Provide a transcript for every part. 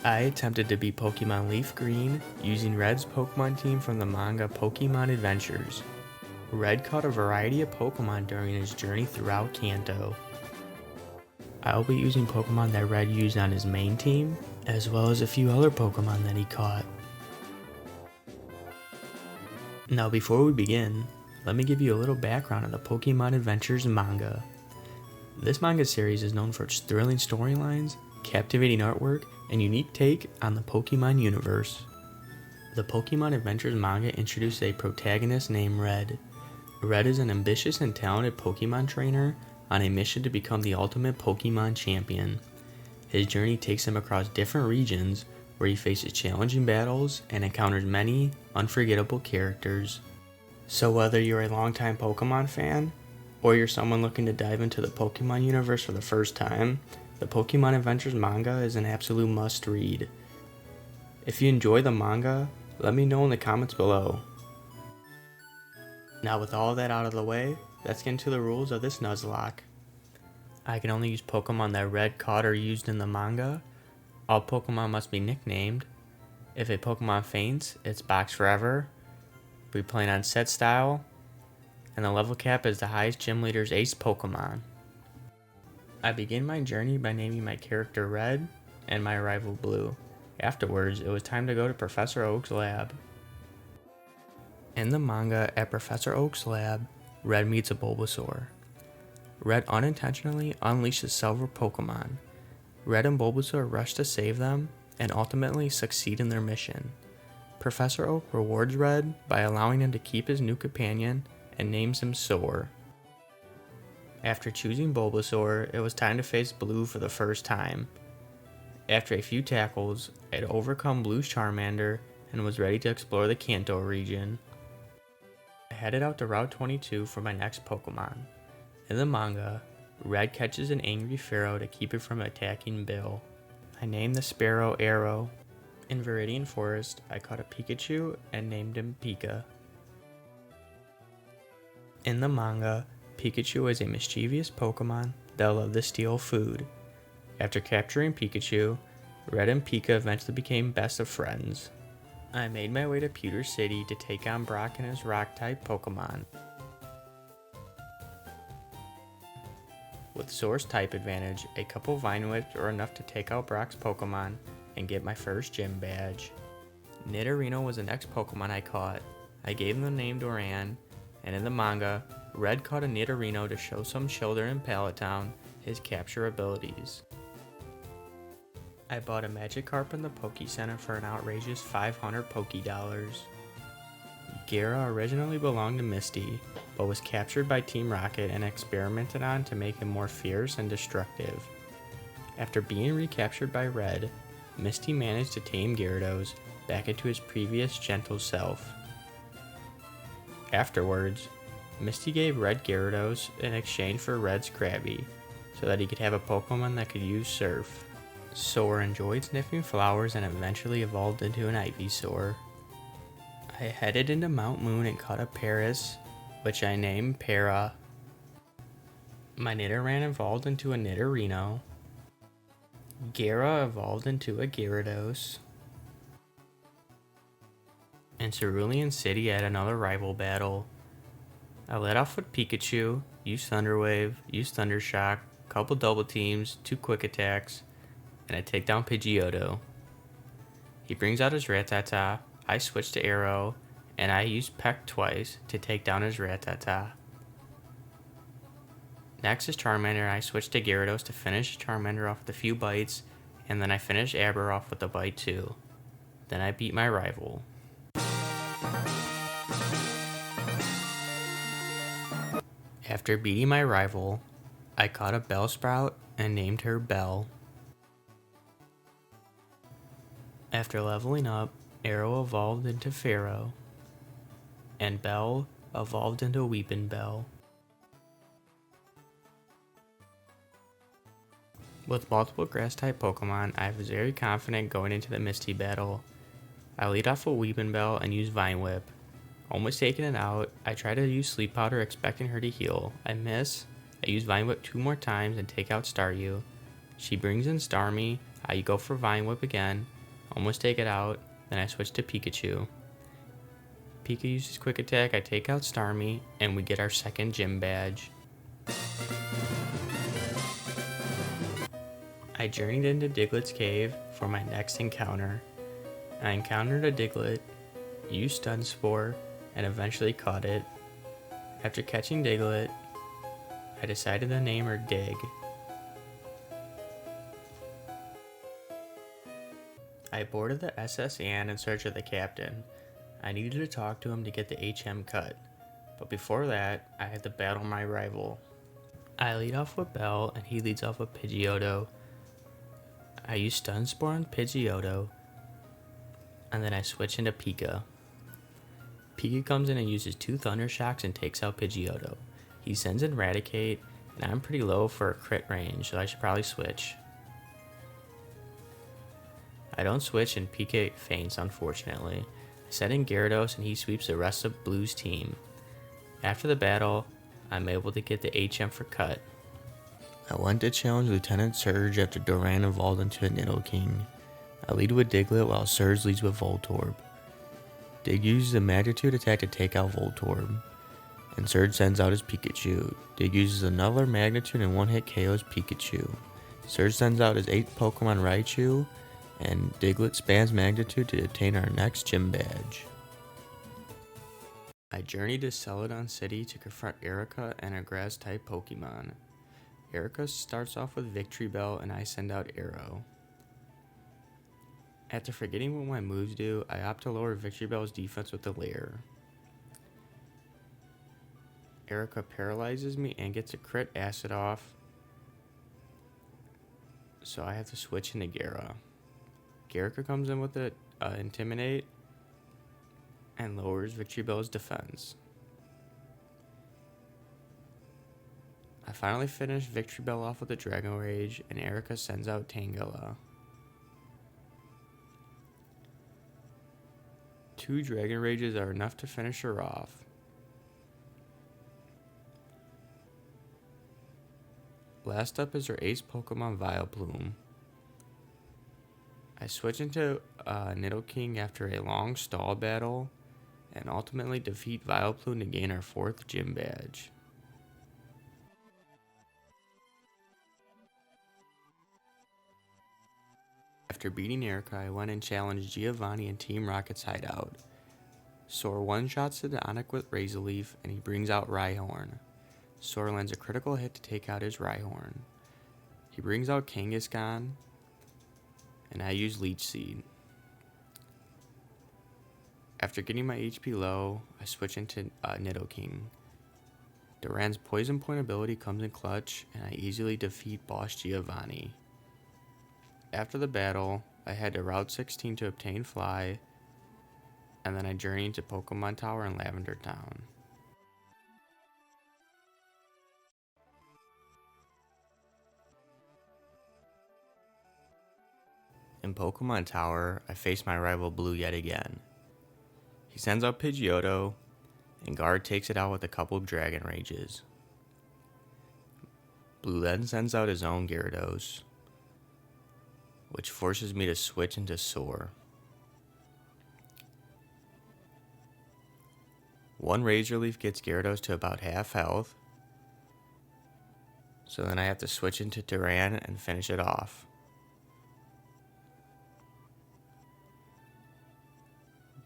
I attempted to beat Pokemon LeafGreen using Red's Pokemon team from the manga Pokemon Adventures. Red caught a variety of Pokemon during his journey throughout Kanto. I will be using Pokemon that Red used on his main team, as well as a few other Pokemon that he caught. Now before we begin, let me give you a little background on the Pokemon Adventures manga. This manga series is known for its thrilling storylines, captivating artwork, and unique take on the Pokemon universe. The Pokemon Adventures manga introduces a protagonist named Red. Red is an ambitious and talented Pokemon trainer on a mission to become the ultimate Pokemon champion. His journey takes him across different regions where he faces challenging battles and encounters many unforgettable characters. So whether you're a longtime Pokemon fan, or you're someone looking to dive into the Pokemon universe for the first time, the Pokemon Adventures manga is an absolute must-read. If you enjoy the manga, let me know in the comments below. Now with all that out of the way, let's get into the rules of this Nuzlocke. I can only use Pokemon that Red caught or used in the manga. All Pokemon must be nicknamed. If a Pokemon faints, it's boxed forever. We're playing on set style. And the level cap is the highest gym leader's ace Pokemon. I begin my journey by naming my character Red and my rival Blue. Afterwards, it was time to go to Professor Oak's lab. In the manga, at Professor Oak's lab, Red meets a Bulbasaur. Red unintentionally unleashes several Pokemon. Red and Bulbasaur rush to save them and ultimately succeed in their mission. Professor Oak rewards Red by allowing him to keep his new companion and names him Soar. After choosing Bulbasaur, it was time to face Blue for the first time. After a few tackles, I had overcome Blue's Charmander and was ready to explore the Kanto region. I headed out to Route 22 for my next Pokemon. In the manga, Red catches an angry Pharaoh to keep it from attacking Bill. I named the Sparrow Arrow. In Viridian Forest, I caught a Pikachu and named him Pika. In the manga, Pikachu is a mischievous Pokemon that loved to steal food. After capturing Pikachu, Red and Pika eventually became best of friends. I made my way to Pewter City to take on Brock and his Rock-type Pokemon. With Source type advantage, a couple Vine Whips were enough to take out Brock's Pokemon and get my first gym badge. Nidorino was the next Pokemon I caught. I gave him the name Doran, and in the manga, Red caught a Nidorino to show some children in Pallet Town his capture abilities. I bought a Magikarp in the Poke Center for an outrageous 500 Poke Dollars. Gara originally belonged to Misty, but was captured by Team Rocket and experimented on to make him more fierce and destructive. After being recaptured by Red, Misty managed to tame Gyarados back into his previous gentle self. Afterwards, Misty gave Red Gyarados in exchange for Red's Krabby, so that he could have a Pokemon that could use Surf. Soar enjoyed sniffing flowers and eventually evolved into an Ivysaur. I headed into Mount Moon and caught a Paris, which I named Para. My Nidoran evolved into a Nidorino. Gara evolved into a Gyarados. In Cerulean City, I had another rival battle. I led off with Pikachu, used Thunder Wave, used Thunder Shock, couple double teams, 2 quick attacks, and I take down Pidgeotto. He brings out his Rattata, I switch to Arrow, and I use Peck twice to take down his Rattata. Next is Charmander, and I switch to Gyarados to finish Charmander off with a few bites, and then I finish Aber off with a bite too. Then I beat my rival. After beating my rival, I caught a Bellsprout and named her Belle. After leveling up, Arrow evolved into Pharaoh, and Belle evolved into Weepinbell. With multiple Grass-type Pokemon, I was very confident going into the Misty battle. I lead off with Weepinbell and use Vine Whip. Almost taking it out, I try to use Sleep Powder expecting her to heal. I miss. I use Vine Whip 2 more times and take out Staryu. She brings in Starmie. I go for Vine Whip again, almost take it out, then I switch to Pikachu. Pika uses Quick Attack, I take out Starmie, and we get our second gym badge. I journeyed into Diglett's cave for my next encounter. I encountered a Diglett, used Stun Spore, and eventually caught it. After catching Diglett, I decided to name her Dig. I boarded the SS Anne in search of the captain. I needed to talk to him to get the HM cut, but before that, I had to battle my rival. I lead off with Bell, and he leads off with Pidgeotto. I use Stun Spore on Pidgeotto, and then I switch into Pika. Pika comes in and uses 2 Thunder Shocks and takes out Pidgeotto. He sends in Raticate, and I'm pretty low for a crit range, so I should probably switch. I don't switch, and Pika faints, unfortunately. I set in Gyarados, and he sweeps the rest of Blue's team. After the battle, I'm able to get the HM for cut. I went to challenge Lieutenant Surge after Doran evolved into a Nidoking. I lead with Diglett while Surge leads with Voltorb. Dig uses a Magnitude attack to take out Voltorb, and Surge sends out his Pikachu. Dig uses another Magnitude and one-hit KOs Pikachu. Surge sends out his 8th Pokemon Raichu, and Diglett spams Magnitude to obtain our next gym badge. I journey to Celadon City to confront Erika and a Grass-type Pokemon. Erika starts off with Victory Bell, and I send out Arrow. After forgetting what my moves do, I opt to lower Victory Bell's defense with the Lair. Erika paralyzes me and gets a crit acid off, so I have to switch into Gyara. Gyara comes in with the Intimidate and lowers Victory Bell's defense. I finally finish Victory Bell off with a Dragon Rage, and Erika sends out Tangela. 2 Dragon Rages are enough to finish her off. Last up is her ace Pokemon Vileplume. I switch into Nidoking after a long stall battle, and ultimately defeat Vileplume to gain our 4th gym badge. After beating Erika, I went and challenged Giovanni and Team Rocket's hideout. Sora one-shots Sidonic with Razor Leaf, and he brings out Rhyhorn. Sora lands a critical hit to take out his Rhyhorn. He brings out Kangaskhan, and I use Leech Seed. After getting my HP low, I switch into Nidoking. Duran's Poison Point ability comes in clutch, and I easily defeat Boss Giovanni. After the battle, I head to Route 16 to obtain Fly, and then I journey into Pokemon Tower in Lavender Town. In Pokemon Tower, I face my rival Blue yet again. He sends out Pidgeotto, and Guard takes it out with a couple of Dragon Rages. Blue then sends out his own Gyarados, which forces me to switch into Soar. One Razor Leaf gets Gyarados to about half health, so then I have to switch into Duran and finish it off.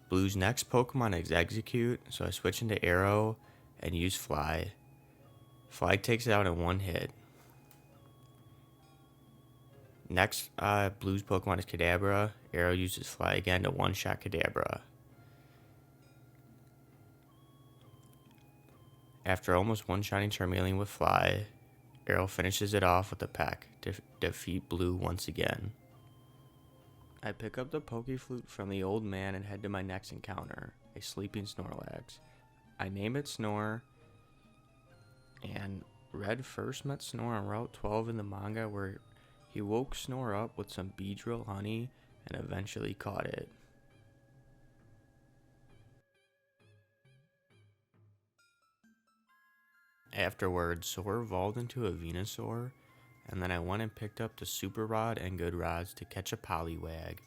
Blue's next Pokemon is Execute, so I switch into Arrow and use Fly. Fly takes it out in one hit. Next, Blue's Pokemon is Kadabra. Arrow uses Fly again to one-shot Kadabra. After almost one-shotting Charmeleon with Fly, Arrow finishes it off with a Peck to defeat Blue once again. I pick up the Pokeflute from the old man and head to my next encounter, a sleeping Snorlax. I name it Snore, and Red first met Snore on Route 12 in the manga, where he woke Snore up with some Beedrill honey and eventually caught it. Afterwards, Sora evolved into a Venusaur, and then I went and picked up the Super Rod and Good Rods to catch a Poliwag.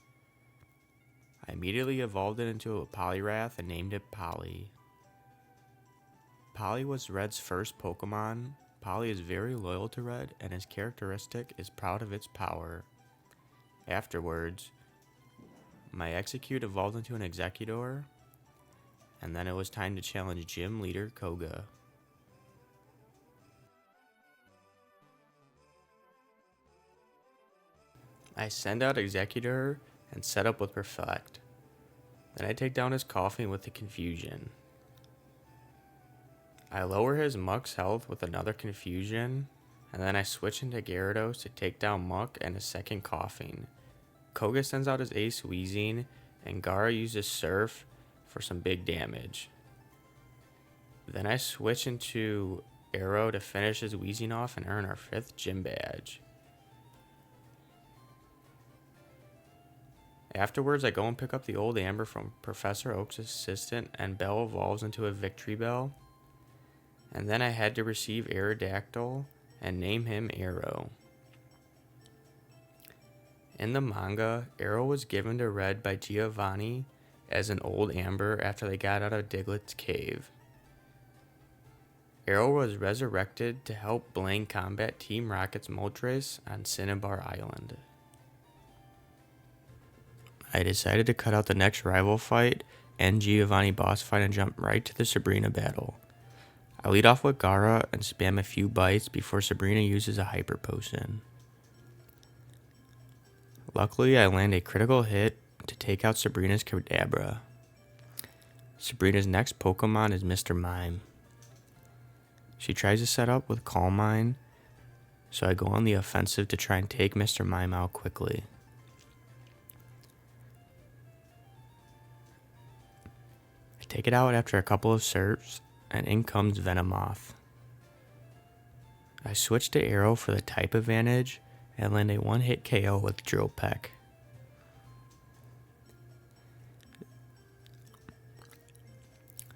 I immediately evolved it into a Poliwrath and named it Polly. Polly was Red's first Pokemon. Polly is very loyal to Red, and his characteristic is proud of its power. Afterwards, my Execute evolved into an Executor, and then it was time to challenge Gym Leader Koga. I send out Executor and set up with Perfect. Then I take down his Coughing with the Confusion. I lower his Muck's health with another Confusion, and then I switch into Gyarados to take down Muck and a second Coughing. Koga sends out his Ace Wheezing, and Gara uses Surf for some big damage. Then I switch into Arrow to finish his Wheezing off and earn our 5th Gym Badge. Afterwards, I go and pick up the old Amber from Professor Oak's assistant, and Bell evolves into a Victory Bell. And then I had to receive Aerodactyl and name him Arrow. In the manga, Arrow was given to Red by Giovanni as an old Amber after they got out of Diglett's cave. Arrow was resurrected to help Blaine combat Team Rocket's Moltres on Cinnabar Island. I decided to cut out the next rival fight and Giovanni boss fight and jump right to the Sabrina battle. I lead off with Gara and spam a few bites before Sabrina uses a Hyper Potion. Luckily, I land a critical hit to take out Sabrina's Kadabra. Sabrina's next Pokemon is Mr. Mime. She tries to set up with Calm Mind, so I go on the offensive to try and take Mr. Mime out quickly. I take it out after a couple of serves, and in comes Venomoth. I switch to Arrow for the type advantage and land a one-hit KO with Drill Peck.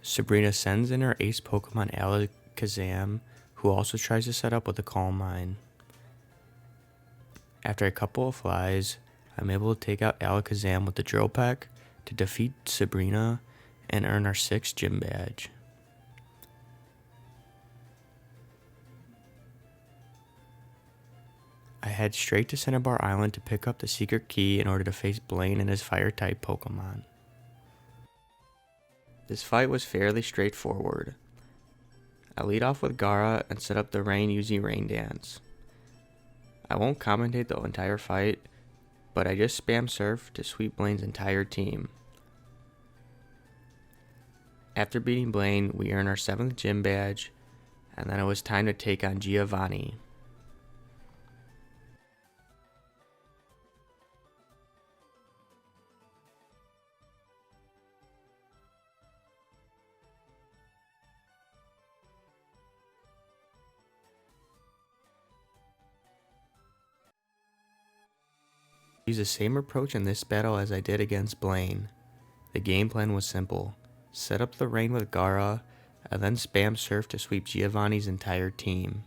Sabrina sends in her ace Pokemon Alakazam, who also tries to set up with a Calm Mind. After a couple of flies, I'm able to take out Alakazam with the Drill Peck to defeat Sabrina and earn our 6th Gym Badge. I head straight to Cinnabar Island to pick up the secret key in order to face Blaine and his Fire-type Pokemon. This fight was fairly straightforward. I lead off with Gara and set up the Rain using Rain Dance. I won't commentate the entire fight, but I just spam Surf to sweep Blaine's entire team. After beating Blaine, we earn our 7th Gym Badge, and then it was time to take on Giovanni. I used the same approach in this battle as I did against Blaine. The game plan was simple. Set up the Rain with Gara, and then spam Surf to sweep Giovanni's entire team.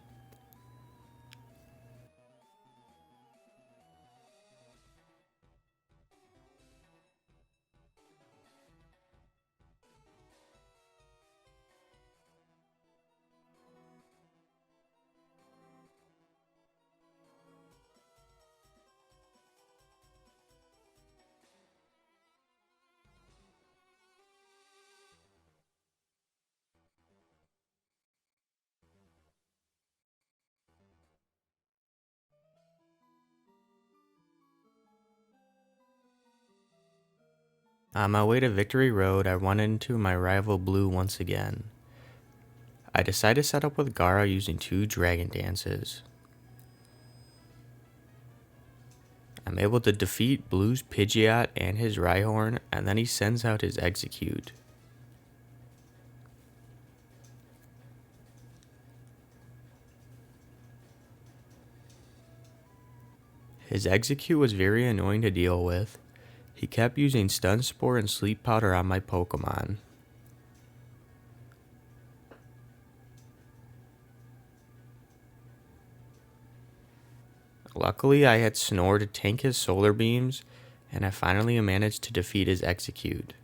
On my way to Victory Road, I run into my rival Blue once again. I decide to set up with Gara using 2 Dragon Dances. I'm able to defeat Blue's Pidgeot and his Rhyhorn, and then he sends out his Execute. His Execute was very annoying to deal with. He kept using Stun Spore and Sleep Powder on my Pokemon. Luckily, I had Snore to tank his solar beams, and I finally managed to defeat his Execute.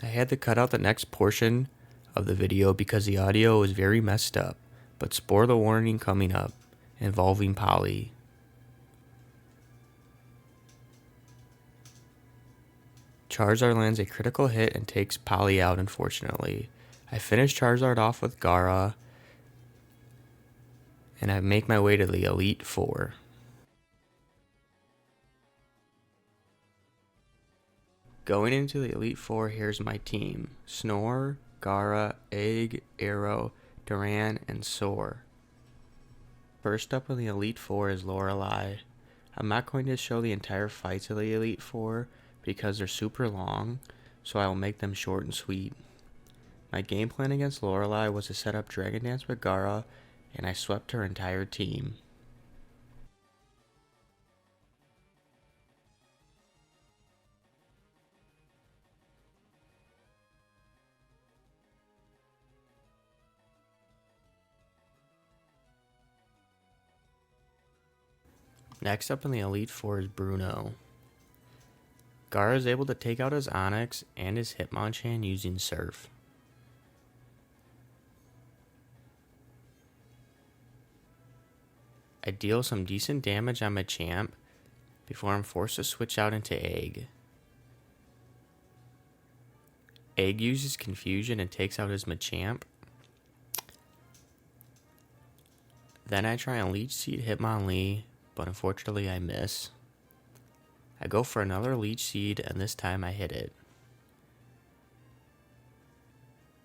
I had to cut out the next portion of the video because the audio was very messed up, but spoiler warning coming up, involving Polly. Charizard lands a critical hit and takes Polly out, unfortunately. I finish Charizard off with Gara, and I make my way to the Elite Four. Going into the Elite Four, here's my team. Snore, Gara, Egg, Arrow, Duran, and Soar. First up in the Elite Four is Lorelei. I'm not going to show the entire fights of the Elite Four because they're super long, so I will make them short and sweet. My game plan against Lorelei was to set up Dragon Dance with Gara, and I swept her entire team. Next up in the Elite Four is Bruno. Gara is able to take out his Onix and his Hitmonchan using Surf. I deal some decent damage on Machamp before I'm forced to switch out into Egg. Egg uses Confusion and takes out his Machamp. Then I try and Leech Seed Hitmonlee, but unfortunately I miss. I go for another Leech Seed, and this time I hit it.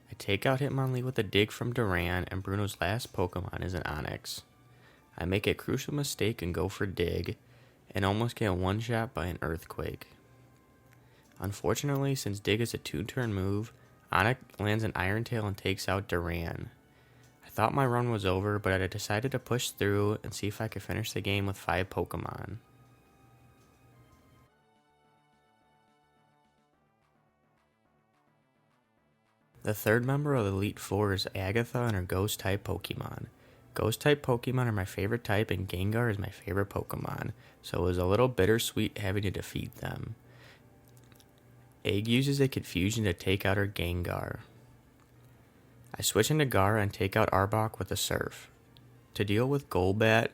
I take out Hitmonlee with a Dig from Duran, and Bruno's last Pokemon is an Onix. I make a crucial mistake and go for Dig, and almost get one-shot by an Earthquake. Unfortunately, since Dig is a 2-turn move, Onix lands an Iron Tail and takes out Duran. I thought my run was over, but I decided to push through and see if I could finish the game with 5 Pokemon. The third member of the Elite Four is Agatha and her Ghost-type Pokemon. Ghost-type Pokemon are my favorite type, and Gengar is my favorite Pokemon, so it was a little bittersweet having to defeat them. Egg uses a Confusion to take out her Gengar. I switch into Gara and take out Arbok with a Surf. To deal with Golbat,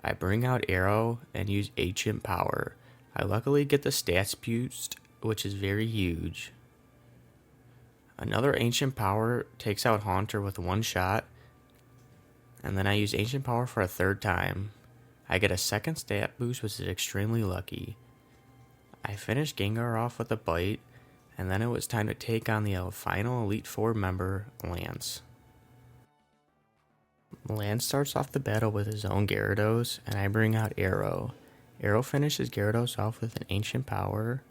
I bring out Arrow and use Ancient Power. I luckily get the stats boost, which is very huge. Another Ancient Power takes out Haunter with one shot, and then I use Ancient Power for a third time. I get a second stat boost, which is extremely lucky. I finish Gengar off with a Bite, and then it was time to take on the final Elite Four member, Lance. Lance starts off the battle with his own Gyarados, and I bring out Arrow. Arrow finishes Gyarados off with an Ancient Power,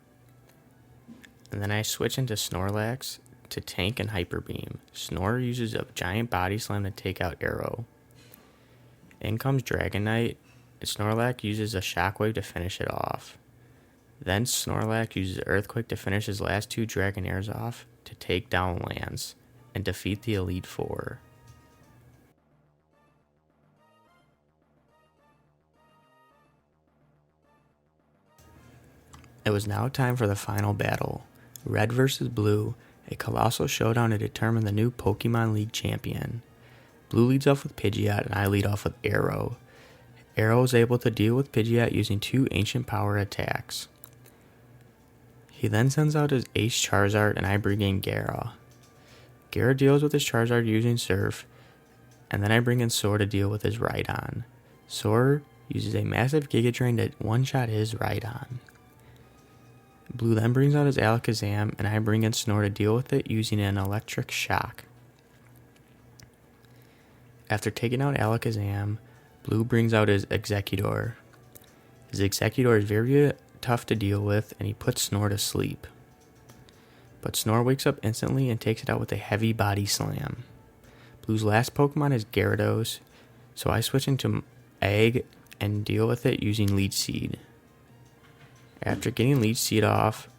and then I switch into Snorlax to tank and Hyper Beam. Snore uses a giant Body Slam to take out Arrow. In comes Dragonite, and Snorlax uses a Shockwave to finish it off. Then Snorlax uses Earthquake to finish his last 2 Dragonairs off to take down Lance and defeat the Elite Four. It was now time for the final battle. Red versus Blue, a colossal showdown to determine the new Pokemon League champion. Blue leads off with Pidgeot, and I lead off with Arrow. Arrow is able to deal with Pidgeot using 2 Ancient Power attacks. He then sends out his Ace Charizard, and I bring in Gara. Gara deals with his Charizard using Surf, and then I bring in Soar to deal with his Rhydon. Soar uses a massive Giga Drain to one-shot his Rhydon. Blue then brings out his Alakazam, and I bring in Snore to deal with it using an Electric Shock. After taking out Alakazam, Blue brings out his Exeggutor. His Exeggutor is very tough to deal with, and he puts Snore to sleep. but Snore wakes up instantly and takes it out with a heavy body slam. Blue's last Pokemon is Gyarados, so I switch into Egg and deal with it using Leech Seed. After getting Leech Seed off,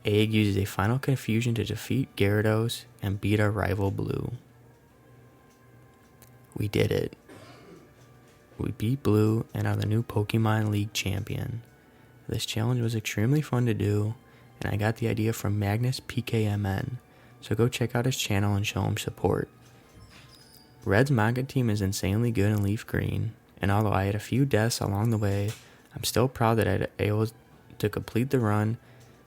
Egg uses a final confusion to defeat Gyarados and beat our rival Blue. We did it. We beat Blue and are the new Pokemon League champion. This challenge was extremely fun to do, and I got the idea from Magnus PKMN, so go check out his channel and show him support. Red's Manga team is insanely good in LeafGreen, and although I had a few deaths along the way, I'm still proud that I was able to complete the run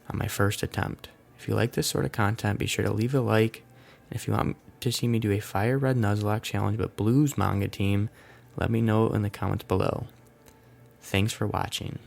on my first attempt. If you like this sort of content, be sure to leave a like, and if you want to see me do a Fire Red Nuzlocke challenge with Blue's Manga team, let me know in the comments below. Thanks for watching.